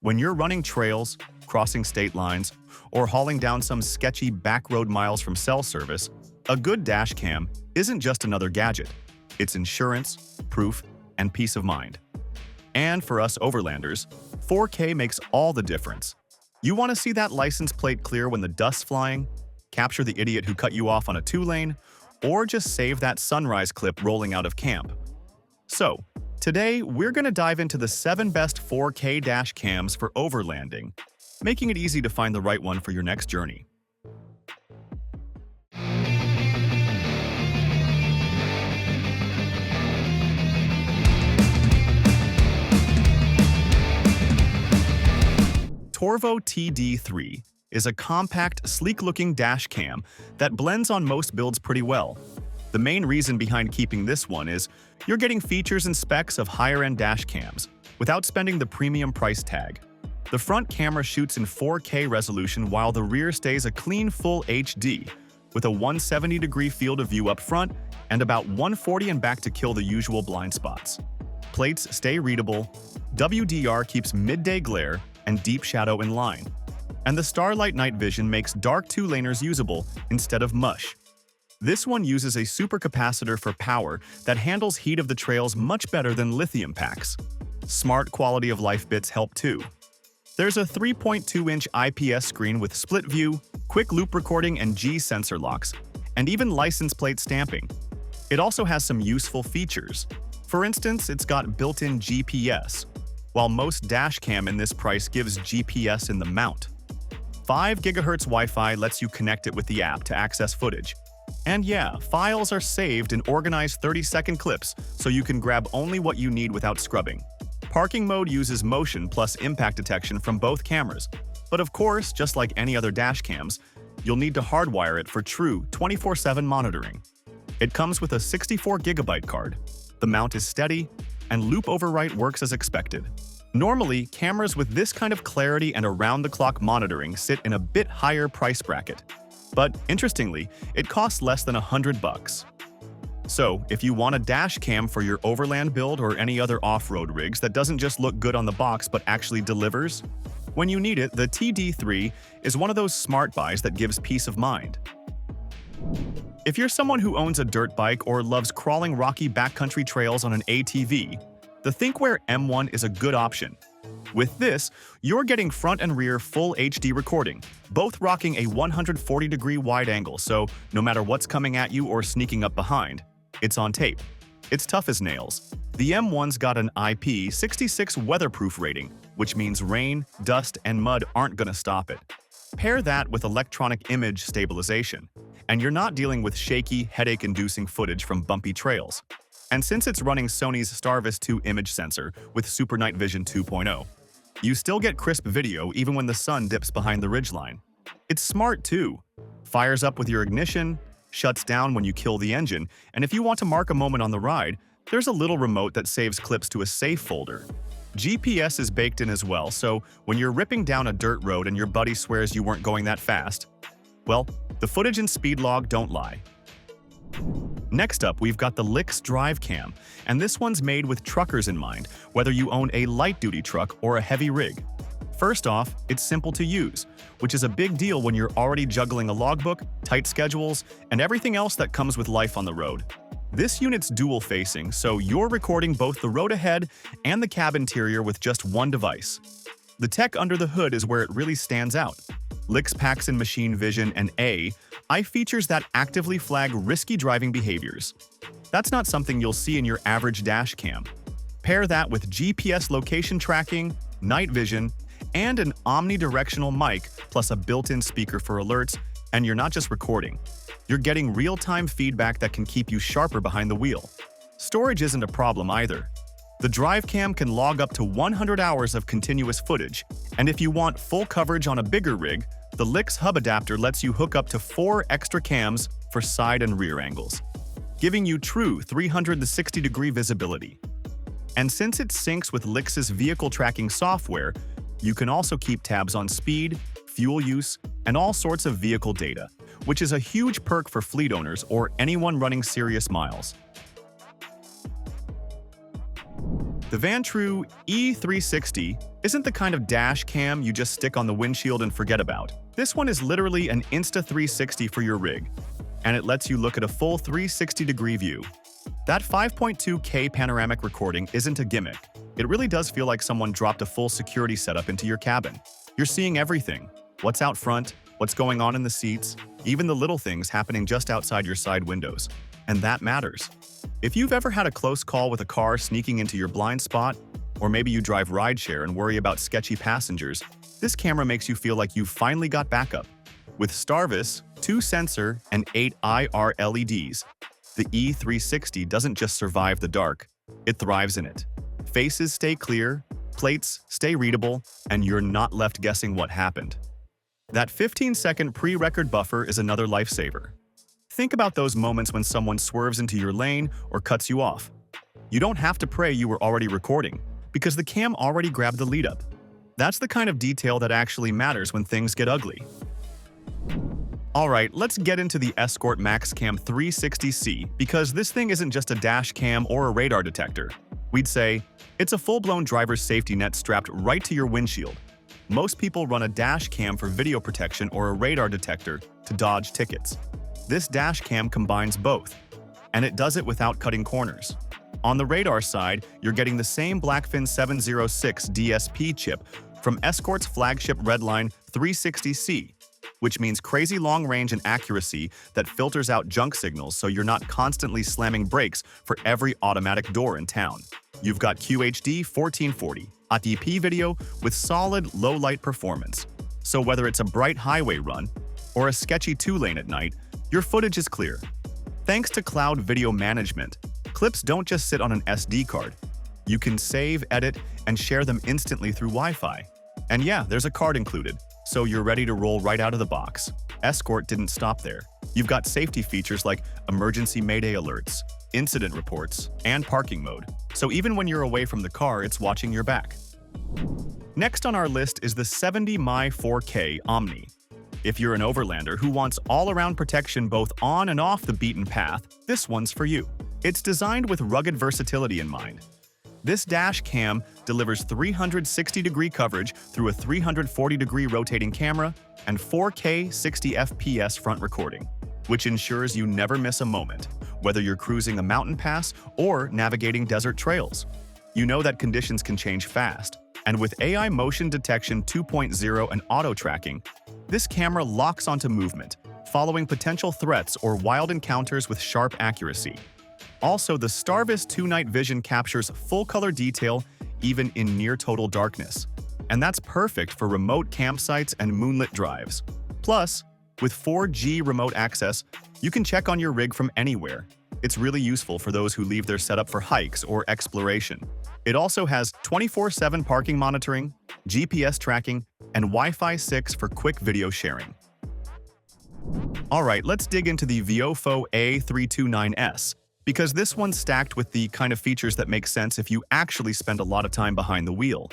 When you're running trails, crossing state lines, or hauling down some sketchy back road miles from cell service, a good dash cam isn't just another gadget. It's insurance, proof, and peace of mind. And for us overlanders, 4K makes all the difference. You want to see that license plate clear when the dust's flying, capture the idiot who cut you off on a 2-lane, or just save that sunrise clip rolling out of camp. So, today we're going to dive into the 7 best 4K dash cams for overlanding, making it easy to find the right one for your next journey. Torvo TD3 is a compact, sleek-looking dash cam that blends on most builds pretty well. The main reason behind keeping this one is you're getting features and specs of higher-end dash cams without spending the premium price tag. The front camera shoots in 4K resolution while the rear stays a clean full HD with a 170-degree field of view up front and about 140 and back to kill the usual blind spots. Plates stay readable, WDR keeps midday glare and deep shadow in line, and the Starlight night vision makes dark 2-laners usable instead of mush. This one uses a supercapacitor for power that handles heat of the trails much better than lithium packs. Smart quality of life bits help too. There's a 3.2-inch IPS screen with split view, quick loop recording and G sensor locks, and even license plate stamping. It also has some useful features. For instance, it's got built-in GPS, while most dash cam in this price gives GPS in the mount. 5 GHz Wi-Fi lets you connect it with the app to access footage. And yeah, files are saved in organized 30-second clips, so you can grab only what you need without scrubbing. Parking mode uses motion plus impact detection from both cameras. But of course, just like any other dash cams, you'll need to hardwire it for true 24/7 monitoring. It comes with a 64GB card. The mount is steady, and loop overwrite works as expected. Normally, cameras with this kind of clarity and around-the-clock monitoring sit in a bit higher price bracket. But interestingly, it costs less than $100. So, if you want a dash cam for your overland build or any other off-road rigs that doesn't just look good on the box but actually delivers, when you need it, the TD3 is one of those smart buys that gives peace of mind. If you're someone who owns a dirt bike or loves crawling rocky backcountry trails on an ATV, the Thinkware M1 is a good option. With this, you're getting front and rear full HD recording, both rocking a 140-degree wide angle, so no matter what's coming at you or sneaking up behind, it's on tape. It's tough as nails. The M1's got an IP66 weatherproof rating, which means rain, dust, and mud aren't gonna stop it. Pair that with electronic image stabilization, and you're not dealing with shaky, headache-inducing footage from bumpy trails. And since it's running Sony's Starvis 2 image sensor with Super Night Vision 2.0, you still get crisp video even when the sun dips behind the ridgeline. It's smart too. Fires up with your ignition, shuts down when you kill the engine, and if you want to mark a moment on the ride, there's a little remote that saves clips to a safe folder. GPS is baked in as well, so when you're ripping down a dirt road and your buddy swears you weren't going that fast, well, the footage and speed log don't lie. Next up, we've got the Lytx DriveCam, and this one's made with truckers in mind, whether you own a light-duty truck or a heavy rig. First off, it's simple to use, which is a big deal when you're already juggling a logbook, tight schedules, and everything else that comes with life on the road. This unit's dual-facing, so you're recording both the road ahead and the cab interior with just one device. The tech under the hood is where it really stands out. Lytx packs in machine vision and AI features that actively flag risky driving behaviors. That's not something you'll see in your average dash cam. Pair that with GPS location tracking, night vision, and an omnidirectional mic plus a built-in speaker for alerts, and you're not just recording. You're getting real-time feedback that can keep you sharper behind the wheel. Storage isn't a problem either. The DriveCam can log up to 100 hours of continuous footage, and if you want full coverage on a bigger rig, the Lytx hub adapter lets you hook up to 4 extra cams for side and rear angles, giving you true 360-degree visibility. And since it syncs with Lytx's vehicle tracking software, you can also keep tabs on speed, fuel use, and all sorts of vehicle data, which is a huge perk for fleet owners or anyone running serious miles. The Vantrue E360 isn't the kind of dash cam you just stick on the windshield and forget about. This one is literally an Insta360 for your rig, and it lets you look at a full 360-degree view. That 5.2K panoramic recording isn't a gimmick. It really does feel like someone dropped a full security setup into your cabin. You're seeing everything. What's out front, what's going on in the seats, even the little things happening just outside your side windows. And that matters. If you've ever had a close call with a car sneaking into your blind spot, or maybe you drive rideshare and worry about sketchy passengers, this camera makes you feel like you've finally got backup. With Starvis, 2 sensor, and 8 IR LEDs, the E360 doesn't just survive the dark, it thrives in it. Faces stay clear, plates stay readable, and you're not left guessing what happened. That 15-second pre-record buffer is another lifesaver. Think about those moments when someone swerves into your lane or cuts you off. You don't have to pray you were already recording, because the cam already grabbed the lead-up. That's the kind of detail that actually matters when things get ugly. Alright, let's get into the Escort MAXcam 360C, because this thing isn't just a dash cam or a radar detector. We'd say, it's a full-blown driver's safety net strapped right to your windshield. Most people run a dash cam for video protection or a radar detector to dodge tickets. This dash cam combines both, and it does it without cutting corners. On the radar side, you're getting the same BlackVue 706 DSP chip from Escort's flagship Redline 360C, which means crazy long range and accuracy that filters out junk signals so you're not constantly slamming brakes for every automatic door in town. You've got QHD 1440 ATP video with solid low-light performance, so whether it's a bright highway run or a sketchy 2-lane at night, your footage is clear. Thanks to cloud video management, clips don't just sit on an SD card. You can save, edit, and share them instantly through Wi-Fi. And yeah, there's a card included, so you're ready to roll right out of the box. Escort didn't stop there. You've got safety features like emergency mayday alerts, incident reports, and parking mode, so even when you're away from the car, it's watching your back. Next on our list is the 70mm 4K Omni. If you're an overlander who wants all-around protection both on and off the beaten path, this one's for you. It's designed with rugged versatility in mind. This dash cam delivers 360-degree coverage through a 340-degree rotating camera and 4K 60 FPS front recording, which ensures you never miss a moment, whether you're cruising a mountain pass or navigating desert trails. You know that conditions can change fast, and with AI Motion Detection 2.0 and auto tracking, this camera locks onto movement, following potential threats or wild encounters with sharp accuracy. Also, the Starvis 2-night vision captures full-color detail even in near-total darkness, and that's perfect for remote campsites and moonlit drives. Plus, with 4G remote access, you can check on your rig from anywhere. It's really useful for those who leave their setup for hikes or exploration. It also has 24/7 parking monitoring, GPS tracking, and Wi-Fi 6 for quick video sharing. Alright, let's dig into the Viofo A329S, because this one's stacked with the kind of features that make sense if you actually spend a lot of time behind the wheel.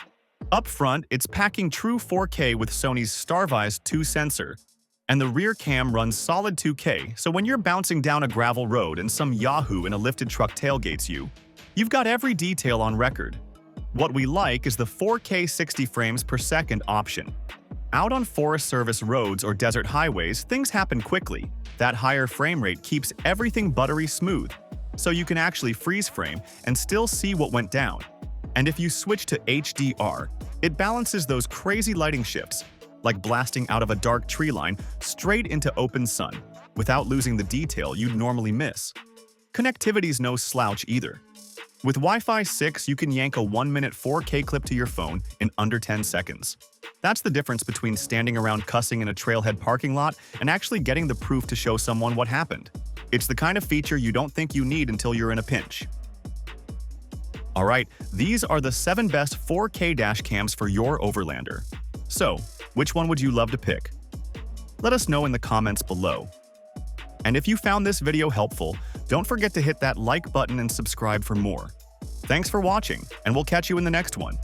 Up front, it's packing true 4K with Sony's Starvis 2 sensor, and the rear cam runs solid 2K, so when you're bouncing down a gravel road and some yahoo in a lifted truck tailgates you, you've got every detail on record. What we like is the 4K 60 frames per second option. Out on Forest Service roads or desert highways, things happen quickly. That higher frame rate keeps everything buttery smooth, so you can actually freeze frame and still see what went down. And if you switch to HDR, it balances those crazy lighting shifts, like blasting out of a dark tree line straight into open sun, without losing the detail you'd normally miss. Connectivity's no slouch either. With Wi-Fi 6, you can yank a 1-minute 4K clip to your phone in under 10 seconds. That's the difference between standing around cussing in a trailhead parking lot and actually getting the proof to show someone what happened. It's the kind of feature you don't think you need until you're in a pinch. Alright, these are the 7 best 4K dash cams for your Overlander. So, which one would you love to pick? Let us know in the comments below. And if you found this video helpful, don't forget to hit that like button and subscribe for more. Thanks for watching, and we'll catch you in the next one.